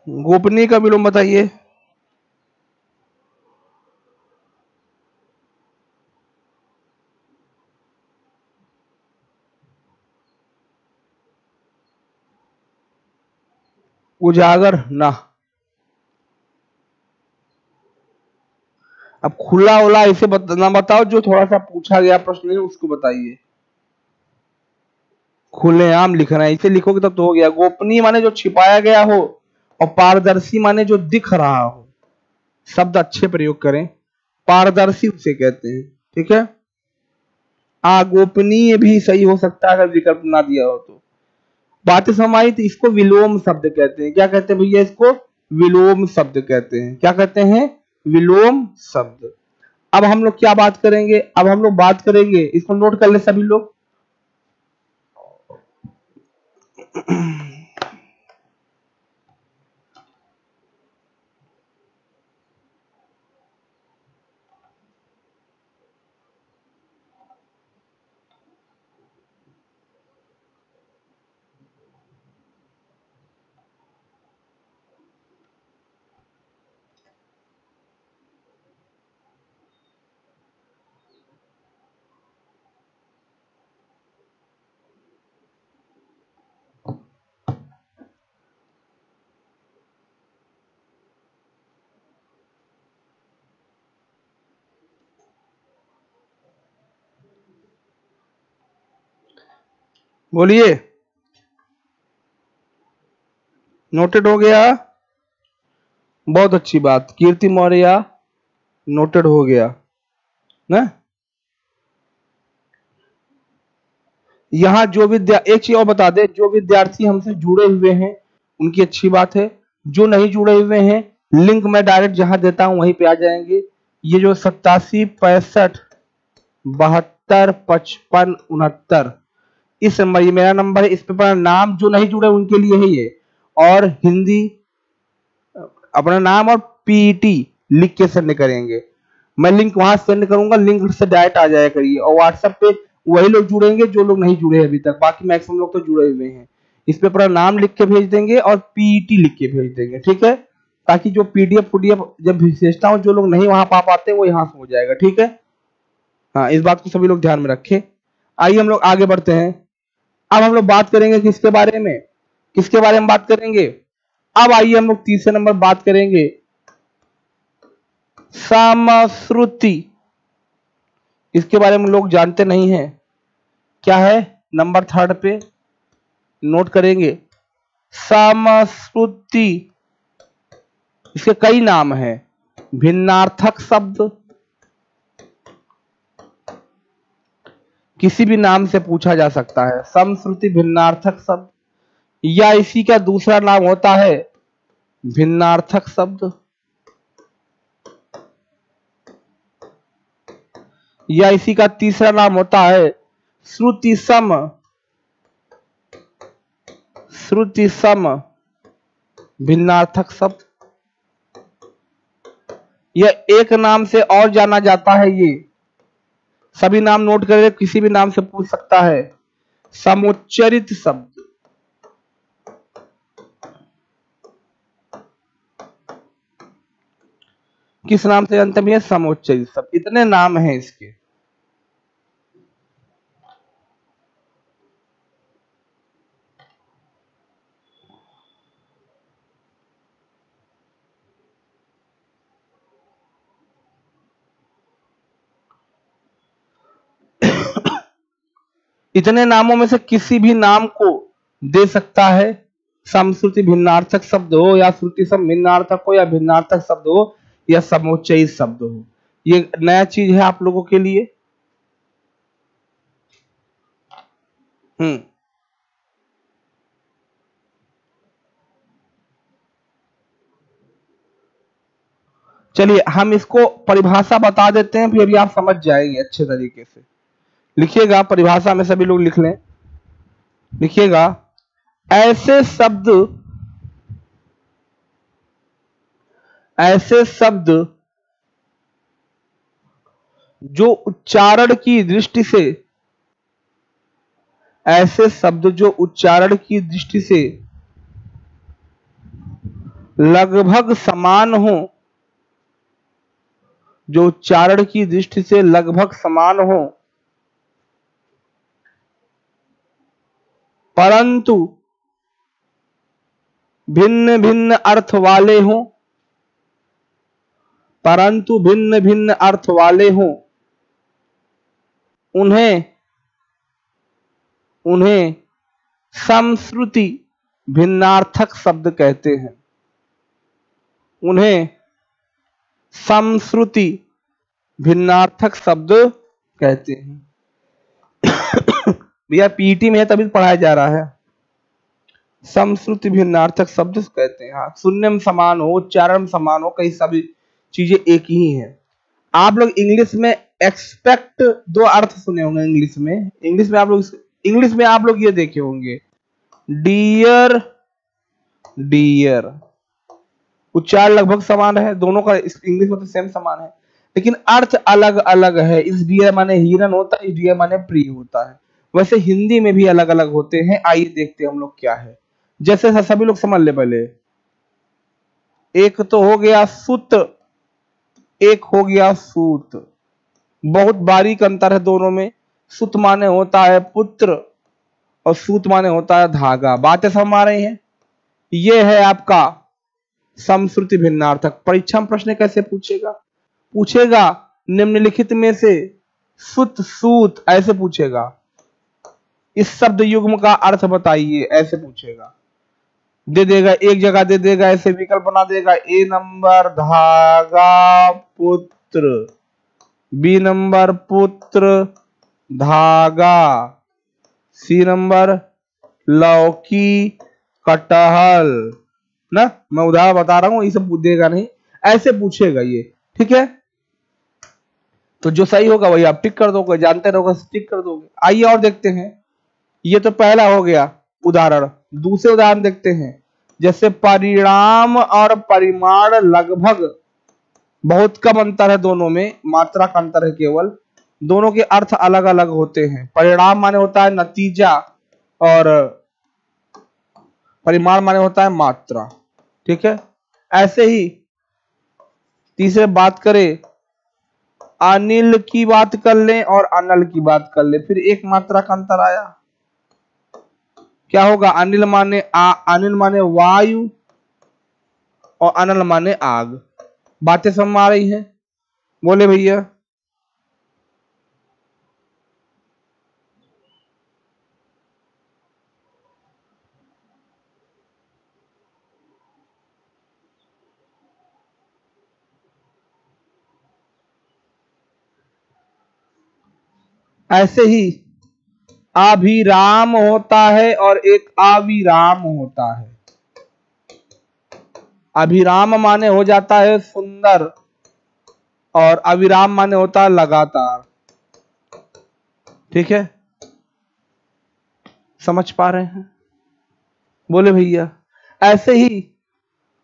गोपनीय का विलोम बताइए। उजागर ना। अब खुला उला इसे ना बताओ, जो थोड़ा सा पूछा गया प्रश्न है उसको बताइए। खुलेआम लिखना है, इसे लिखोगे तब तो हो गया। गोपनीय माने जो छिपाया गया हो, और पारदर्शी माने जो दिख रहा हो। शब्द अच्छे प्रयोग करें, पारदर्शी उसे कहते हैं, ठीक है। गोपनीय भी सही हो सकता है अगर विकल्प ना दिया हो तो। बातें समझ आई? तो इसको विलोम शब्द कहते हैं। क्या कहते हैं भैया? इसको विलोम शब्द कहते हैं। क्या कहते हैं? विलोम शब्द। अब हम लोग क्या बात करेंगे? अब हम लोग बात करेंगे, इसको नोट कर ले सभी लोग। बोलिए। नोटेड हो गया, बहुत अच्छी बात। कीर्ति मौर्य नोटेड हो गया ना। यहाँ जो एक चीज और बता दे, जो विद्यार्थी हमसे जुड़े हुए हैं उनकी अच्छी बात है, जो नहीं जुड़े हुए हैं लिंक मैं डायरेक्ट जहां देता हूं वहीं पे आ जाएंगे। ये जो 87 65 72 55 69 इस नंबर, ये मेरा नंबर है, इस पे अपना नाम, जो नहीं जुड़े उनके लिए है ये, और हिंदी अपना नाम और पीईटी लिख के सेंड करेंगे। मैं लिंक वहां सेंड करूंगा, लिंक से डायरेक्ट आ जाया करिए। और व्हाट्सएप पे वही लोग जुड़ेंगे जो लोग नहीं जुड़े हैं अभी तक, बाकी मैक्सिमम लोग तो जुड़े हुए हैं। इस पे अपना नाम लिख के भेज देंगे और पीईटी लिख के भेज देंगे, ठीक है, ताकि जो पीडीएफ जब भेजता हूँ जो लोग नहीं वहां पा पाते वो यहाँ से हो जाएगा, ठीक है। हाँ, इस बात को सभी लोग ध्यान में रखें। आइए हम लोग आगे बढ़ते हैं। अब हम लोग बात करेंगे किसके बारे में, किसके बारे में बात करेंगे। अब आइए हम लोग तीसरे नंबर बात करेंगे समश्रुति। इसके बारे में लोग जानते नहीं हैं, क्या है, नंबर 3 पे नोट करेंगे समश्रुति। इसके कई नाम हैं, भिन्नार्थक शब्द, किसी भी नाम से पूछा जा सकता है, समश्रुति भिन्नार्थक शब्द, या इसी का दूसरा नाम होता है भिन्नार्थक शब्द, या इसी का तीसरा नाम होता है श्रुति सम, श्रुति सम भिन्नार्थक शब्द। यह एक नाम से और जाना जाता है, ये सभी नाम नोट करें, किसी भी नाम से पूछ सकता है, समुच्चरित शब्द। किस नाम से जानते हैं, समुच्चरित शब्द। इतने नाम हैं इसके। इतने नामों में से किसी भी नाम को दे सकता है, समश्रुति भिन्नार्थक शब्द हो, या श्रुति सम भिन्नार्थक हो, या भिन्नार्थक शब्द हो, या समुच्चयी शब्द हो। ये नया चीज है आप लोगों के लिए। चलिए हम इसको परिभाषा बता देते हैं, फिर भी आप समझ जाएंगे अच्छे तरीके से। लिखिएगा, परिभाषा में सभी लोग लिख लें, लिखिएगा, ऐसे शब्द जो उच्चारण की दृष्टि से, ऐसे शब्द जो उच्चारण की दृष्टि से लगभग समान हो, जो उच्चारण की दृष्टि से लगभग समान हो, परंतु भिन्न भिन्न अर्थ वाले हों, परंतु भिन्न भिन्न अर्थ वाले हों, उन्हें समश्रुति भिन्नार्थक शब्द कहते हैं। उन्हें समश्रुति भिन्नार्थक शब्द कहते हैं। भैया पीटी में है तभी पढ़ाया जा रहा है। समश्रुति भिन्नार्थक शब्द कहते हैं। हाँ, सुनने में समान हो, उच्चारण में समान हो, कई सभी चीजें एक ही हैं। आप लोग इंग्लिश में एक्सपेक्ट 2 अर्थ सुने होंगे। इंग्लिश में आप लोग ये देखे होंगे, डियर, डियर, उच्चारण लगभग समान है, दोनों का इंग्लिश में तो सेम समान है, लेकिन अर्थ अलग अलग है। इस डियर माने हिरन होता है, इस डियर माने प्रिय होता है। वैसे हिंदी में भी अलग अलग होते हैं। आइए देखते हैं हम लोग क्या है। जैसे सभी लोग समझ ले, पहले एक तो हो गया सुत, एक हो गया सूत। बहुत बारीक अंतर है दोनों में। सुत माने होता है पुत्र और सूत माने होता है धागा। बातें समझ आ रही हैं। ये है आपका समश्रुति भिन्नार्थक। परीक्षा में प्रश्न कैसे पूछेगा निम्नलिखित में से सुत सूत ऐसे पूछेगा। इस शब्द युग्म का अर्थ बताइए, ऐसे पूछेगा। दे देगा, एक जगह दे देगा, ऐसे विकल्प बना देगा। ए नंबर धागा पुत्र, बी नंबर पुत्र धागा, सी नंबर लौकी कटहल ना। मैं उदाहरण बता रहा हूं, ये सब देगा नहीं, ऐसे पूछेगा ये। ठीक है, तो जो सही होगा वही आप टिक कर दोगे, जानते रहोगे टिक कर दोगे। आइए और देखते हैं। ये तो पहला हो गया उदाहरण। दूसरे उदाहरण देखते हैं। जैसे परिणाम और परिमाण लगभग, बहुत कम अंतर है दोनों में, मात्रा का अंतर है केवल, दोनों के अर्थ अलग अलग होते हैं। परिणाम माने होता है नतीजा और परिमाण माने होता है मात्रा। ठीक है, ऐसे ही तीसरे बात करें, अनिल की बात कर लें और अनल की बात कर लें, फिर एक मात्रा का अंतर आया। क्या होगा? अनिल माने वायु और अनल माने आग। बातें समझ में आ रही हैं? बोले भैया। ऐसे ही अभिराम होता है और एक अविराम होता है। अभिराम माने हो जाता है सुंदर और अविराम माने होता है लगातार। ठीक है, समझ पा रहे हैं? बोले भैया। ऐसे ही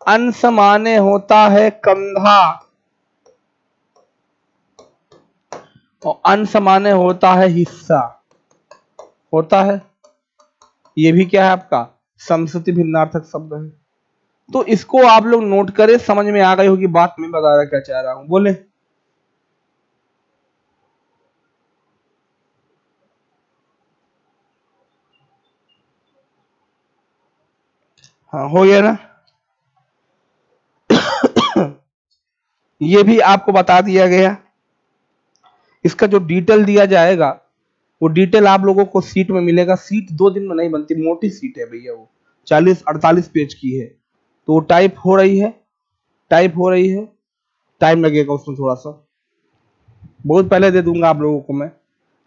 अंश माने होता है कंधा और अंश माने होता है हिस्सा। होता है, ये भी क्या है आपका समश्रुति भिन्नार्थक शब्द है। तो इसको आप लोग नोट करें, समझ में आ गई होगी बात मैं बता रहा क्या चाह रहा हूं। बोले। हाँ, हो गया ना। ये भी आपको बता दिया गया। इसका जो डिटेल दिया जाएगा वो डिटेल आप लोगों को सीट में मिलेगा। सीट 2 दिन में नहीं बनती, मोटी सीट है भैया, वो 40-48 पेज की है। तो वो टाइप हो रही है, टाइम लगेगा उसमें थोड़ा सा। बहुत पहले दे दूंगा आप लोगों को मैं,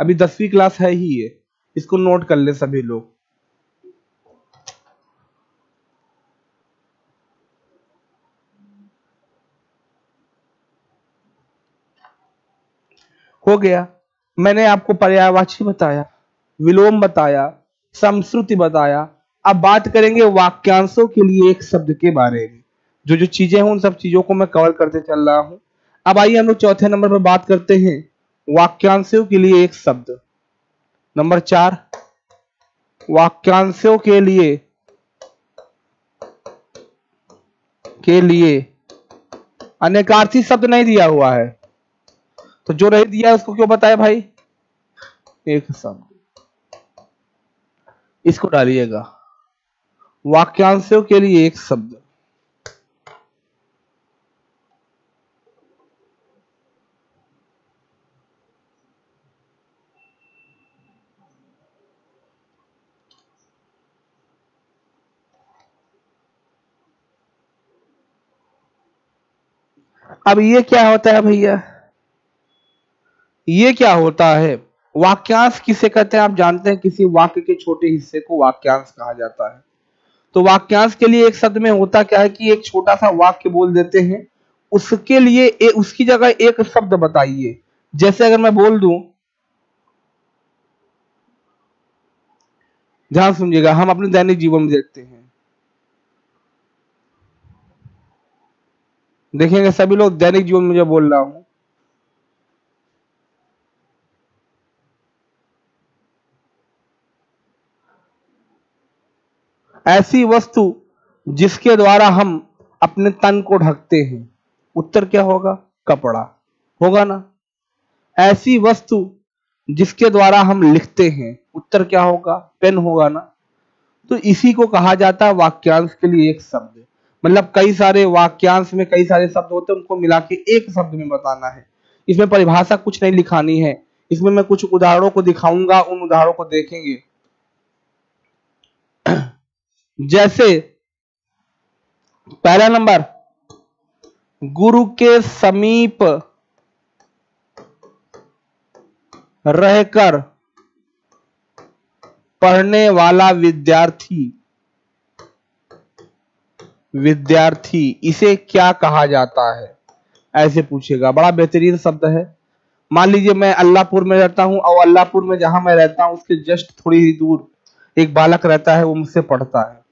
अभी 10वीं क्लास है ही ये। इसको नोट कर ले सभी लोग। हो गया। मैंने आपको पर्यायवाची बताया, विलोम बताया, समश्रुति बताया। अब बात करेंगे वाक्यांशों के लिए एक शब्द के बारे में। जो जो चीजें हैं उन सब चीजों को मैं कवर करते चल रहा हूं। अब आइए हम लोग चौथे नंबर पर बात करते हैं वाक्यांशों के लिए एक शब्द। नंबर 4, वाक्यांशों के लिए अनेकार्थी शब्द नहीं दिया हुआ है, तो जो नहीं दिया उसको क्यों बताए भाई? एक शब्द इसको डालिएगा, वाक्यांशों के लिए एक शब्द। अब ये क्या होता है भैया? ये क्या होता है? वाक्यांश किसे कहते हैं आप जानते हैं? किसी वाक्य के छोटे हिस्से को वाक्यांश कहा जाता है। तो वाक्यांश के लिए एक शब्द में होता क्या है कि एक छोटा सा वाक्य बोल देते हैं, उसके लिए उसकी जगह एक शब्द बताइए। जैसे अगर मैं बोल दूं, ध्यान सुनिएगा, हम अपने दैनिक जीवन में देखते हैं, देखेंगे सभी लोग दैनिक जीवन में जो बोल रहा हूं, ऐसी वस्तु जिसके द्वारा हम अपने तन को ढकते हैं, उत्तर क्या होगा? कपड़ा होगा ना। ऐसी वस्तु जिसके द्वारा हम लिखते हैं, उत्तर क्या होगा? पेन होगा ना। तो इसी को कहा जाता है वाक्यांश के लिए एक शब्द। मतलब कई सारे वाक्यांश में कई सारे शब्द होते हैं, उनको मिला के एक शब्द में बताना है। इसमें परिभाषा कुछ नहीं लिखानी है, इसमें मैं कुछ उदाहरणों को दिखाऊंगा, उन उदाहरणों को देखेंगे। जैसे पहला नंबर, गुरु के समीप रहकर पढ़ने वाला विद्यार्थी, विद्यार्थी इसे क्या कहा जाता है, ऐसे पूछेगा। बड़ा बेहतरीन शब्द है। मान लीजिए मैं अल्लाहपुर में रहता हूं और अल्लाहपुर में जहां मैं रहता हूं उसके जस्ट थोड़ी ही दूर एक बालक रहता है, वो मुझसे पढ़ता है।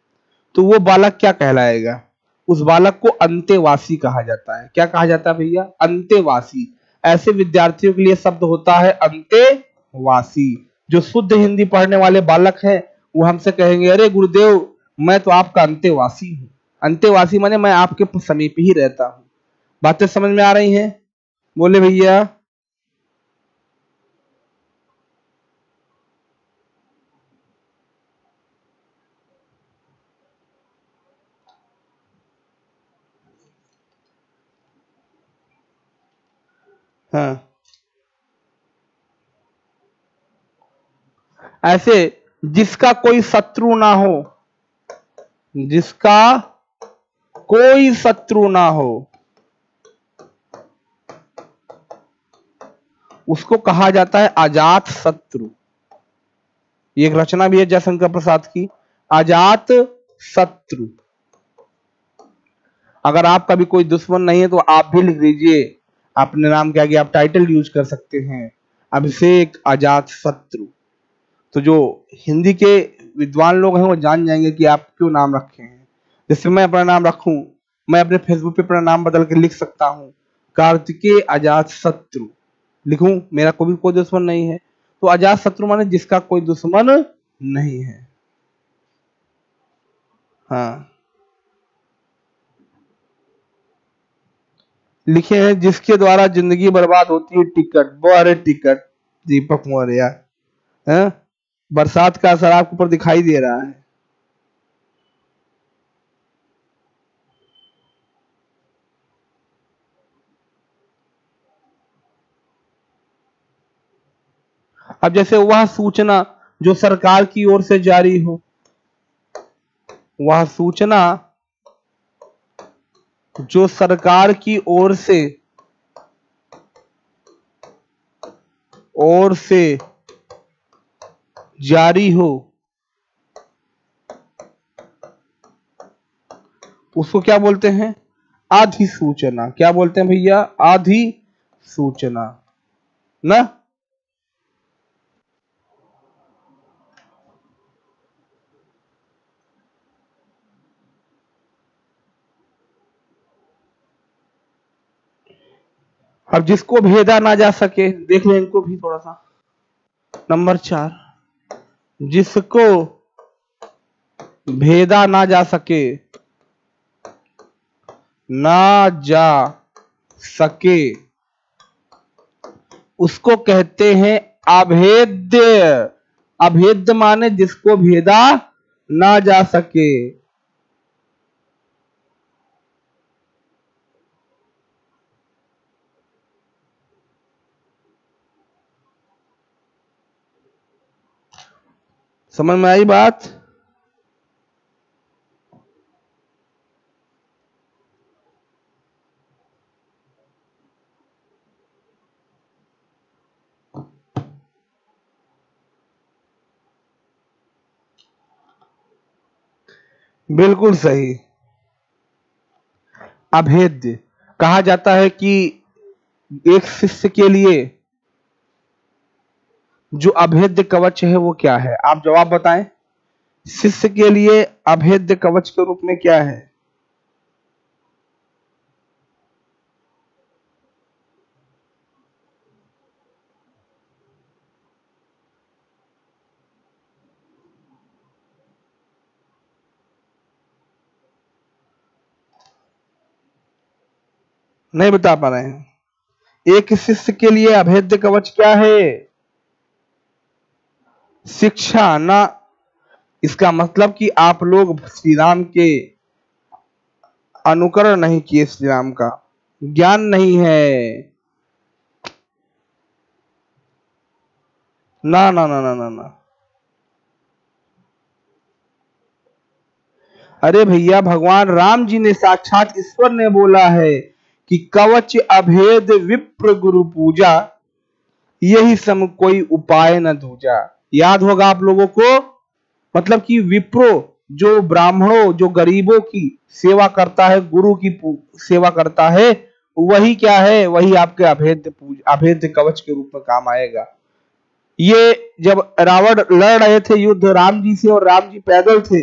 तो वो बालक क्या कहलाएगा? उस बालक को अंतेवासी कहा जाता है। क्या कहा जाता है भैया? अंतेवासी। ऐसे विद्यार्थियों के लिए शब्द होता है अंतेवासी। जो शुद्ध हिंदी पढ़ने वाले बालक हैं वो हमसे कहेंगे, अरे गुरुदेव मैं तो आपका अंतेवासी हूँ। अंतेवासी माने मैं आपके समीप ही रहता हूँ। बातें समझ में आ रही हैं? बोले भैया। हाँ, ऐसे जिसका कोई शत्रु ना हो, जिसका कोई शत्रु ना हो उसको कहा जाता है अजात शत्रु। ये एक रचना भी है जयशंकर प्रसाद की, अजात शत्रु। अगर आपका भी कोई दुश्मन नहीं है तो आप भी लिख लीजिए अपने नाम के आगे, आप टाइटल यूज कर सकते हैं, अभिषेक अजात शत्रु। तो जो हिंदी के विद्वान लोग हैं वो जान जाएंगे कि आप क्यों नाम रखे हैं। जैसे मैं अपना नाम रखूं, मैं अपने फेसबुक पे अपना नाम बदल के लिख सकता हूं, कार्तिकेय अजात शत्रु लिखूं, मेरा कोई दुश्मन नहीं है। तो अजात शत्रु माने जिसका कोई दुश्मन नहीं है। हाँ, लिखे हैं जिसके द्वारा जिंदगी बर्बाद होती है टिकट, बोरे टिकट, दीपक मौर्य। हैं? बरसात का असर आपके ऊपर दिखाई दे रहा है। अब जैसे वह सूचना जो सरकार की ओर से जारी हो, वह सूचना जो सरकार की ओर से जारी हो उसको क्या बोलते हैं? अधिसूचना। क्या बोलते हैं भैया? अधिसूचना ना। अब जिसको भेदा ना जा सके, देख लें इनको भी थोड़ा सा। नंबर 4, जिसको भेदा ना जा सके, ना जा सके उसको कहते हैं अभेद्य। अभेद्य माने जिसको भेदा ना जा सके। समझ में आई बात? बिल्कुल सही। अभेद्य कहा जाता है कि एक शिष्य के लिए जो अभेद्य कवच है वो क्या है? आप जवाब बताएं। शिष्य के लिए अभेद्य कवच के रूप में क्या है? नहीं बता पा रहे हैं। एक शिष्य के लिए अभेद्य कवच क्या है? शिक्षा ना। इसका मतलब कि आप लोग श्री राम के अनुकरण नहीं किए, श्री राम का ज्ञान नहीं है। ना ना ना ना ना ना। अरे भैया, भगवान राम जी ने, साक्षात ईश्वर ने बोला है कि कवच अभेद विप्र गुरु पूजा, यही सम कोई उपाय न दूजा। याद होगा आप लोगों को, मतलब कि विप्रो जो ब्राह्मणों, जो गरीबों की सेवा करता है, गुरु की सेवा करता है, वही क्या है, वही आपके अभेद कवच के रूप में काम आएगा। ये जब रावण लड़ रहे थे युद्ध राम जी से, और राम जी पैदल थे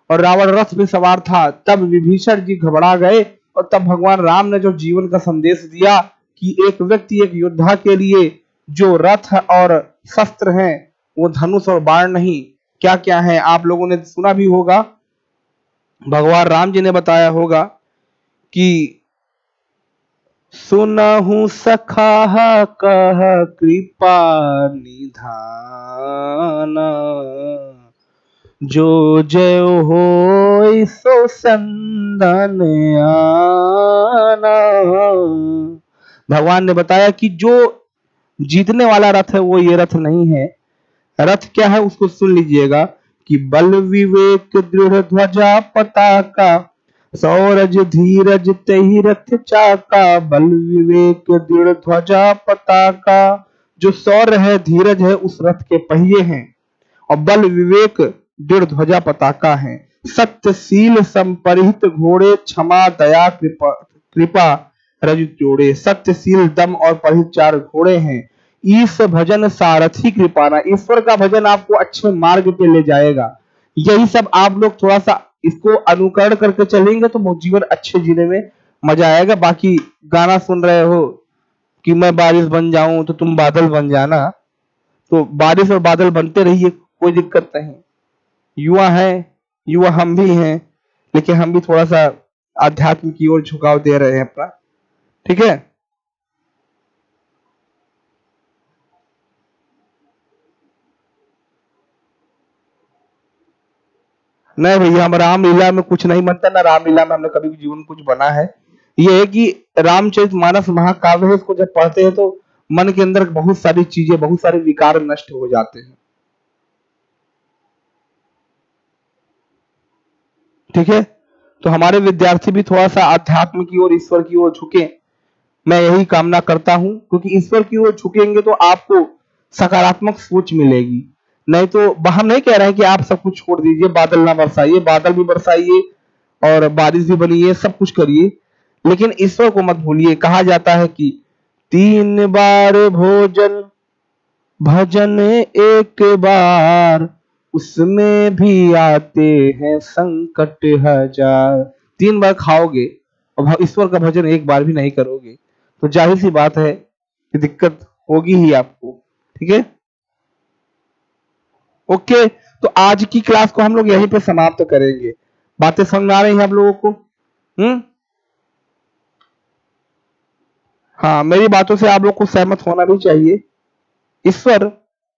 और रावण रथ में सवार था, तब विभीषण जी घबरा गए, और तब भगवान राम ने जो जीवन का संदेश दिया कि एक व्यक्ति, एक योद्धा के लिए जो रथ और शस्त्र हैं वो धनुष और बाण नहीं, क्या क्या है, आप लोगों ने सुना भी होगा, भगवान राम जी ने बताया होगा कि सुनहु सखा कह कृपा निधाना, जो जय होय सो संदन आना। भगवान ने बताया कि जो जीतने वाला रथ है वो ये रथ नहीं है। रथ क्या है उसको सुन लीजिएगा कि बल विवेक दृढ़ ध्वजा पताका, सौरज धीरज तेहि रथ चाका। बल विवेक दृढ़ ध्वजा पताका, जो सौर्य है, धीरज है, उस रथ के पहिए हैं, और बल विवेक दृढ़ ध्वजा पताका है। सत्यशील संपरिहित घोड़े, क्षमा दया कृपा कृपा रज जोड़े। सत्यशील, दम और परिहित 4 घोड़े हैं। ईश भजन सारथी कृपाना, ईश्वर का भजन आपको अच्छे मार्ग पे ले जाएगा। यही सब आप लोग थोड़ा सा इसको अनुकरण करके चलेंगे तो जीवन अच्छे जीने में मजा आएगा। बाकी गाना सुन रहे हो कि मैं बारिश बन जाऊं तो तुम बादल बन जाना, तो बारिश और बादल बनते रहिए, कोई दिक्कत नहीं। युवा है, युवा हम भी हैं, लेकिन हम भी थोड़ा सा आध्यात्म की ओर झुकाव दे रहे हैं अपना, ठीक है। नहीं भैया, हम रामलीला में कुछ नहीं बनता, ना रामलीला में हमने कभी भी जीवन कुछ बना है। ये है कि रामचरितमानस महाकाव्य है, इसको जब पढ़ते हैं तो मन के अंदर बहुत सारी चीजें, बहुत सारे विकार नष्ट हो जाते हैं, ठीक है। तो हमारे विद्यार्थी भी थोड़ा सा आध्यात्म की ओर, ईश्वर की ओर झुके, मैं यही कामना करता हूं, क्योंकि ईश्वर की ओर झुकेंगे तो आपको सकारात्मक सोच मिलेगी। नहीं तो हम नहीं कह रहे हैं कि आप सब कुछ छोड़ दीजिए, बादल ना बरसाइए, बादल भी बरसाइए और बारिश भी बनिए, सब कुछ करिए, लेकिन ईश्वर को मत भूलिए। कहा जाता है कि 3 बार भोजन भजन एक बार, उसमें भी आते हैं संकट हजार। 3 बार खाओगे और ईश्वर का भजन एक बार भी नहीं करोगे तो जाहिर सी बात है कि दिक्कत होगी ही आपको, ठीक है। ओके, तो आज की क्लास को हम लोग यहीं पे समाप्त करेंगे। बातें समझ में आ रही हैं आप लोगों को? हाँ, मेरी बातों से आप लोग को सहमत होना भी चाहिए। ईश्वर,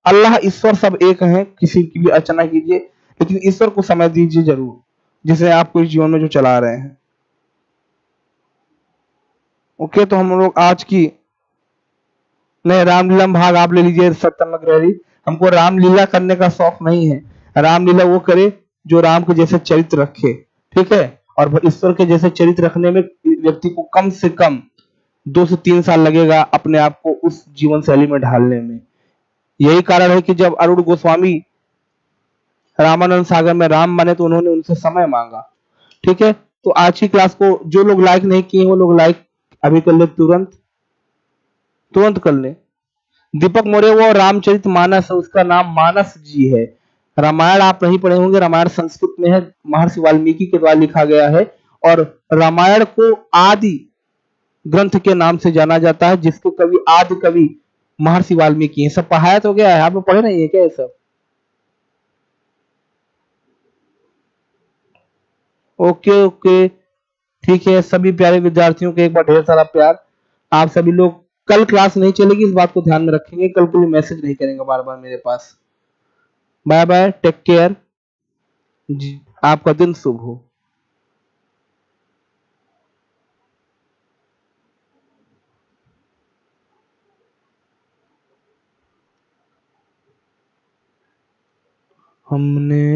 अल्लाह ईश्वर सब एक हैं, किसी की भी अर्चना कीजिए, लेकिन ईश्वर को समय दीजिए जरूर, जिसे आपको इस जीवन में जो चला रहे हैं। ओके, तो हम लोग आज की नहीं, रामलीला भाग आप ले लीजिए सत्यमग्रहरी। हमको रामलीला करने का शौक नहीं है। रामलीला वो करे जो राम के जैसे चरित्र रखे, ठीक है। और ईश्वर के जैसे चरित्र रखने में व्यक्ति को कम से कम 2 से 3 साल लगेगा अपने आप को उस जीवन शैली में ढालने में। यही कारण है कि जब अरुण गोस्वामी रामानंद सागर में राम बने तो उन्होंने उनसे समय मांगा, ठीक है। तो आज की क्लास को जो लोग लाइक नहीं किए वो लोग लाइक अभी कर ले, तुरंत तुरंत कर ले। दीपक मौर्य, वो रामचरित मानस है, उसका नाम मानस जी है। रामायण आप नहीं पढ़े होंगे, रामायण संस्कृत में है, महर्षि वाल्मीकि के द्वारा लिखा गया है, और रामायण को आदि ग्रंथ के नाम से जाना जाता है, जिसको कवि आदि कवि महर्षि वाल्मीकि है। सब पढ़ाया तो गया है, आप लोग पढ़े नहीं है क्या ये सब? ओके ओके, ठीक है। सभी प्यारे विद्यार्थियों को एक बार ढेर सारा प्यार। आप सभी लोग, कल क्लास नहीं चलेगी, इस बात को ध्यान में रखेंगे, कल के लिए मैसेज नहीं करेंगे बार बार मेरे पास। बाय बाय, टेक केयर जी, आपका दिन शुभ हो। हमने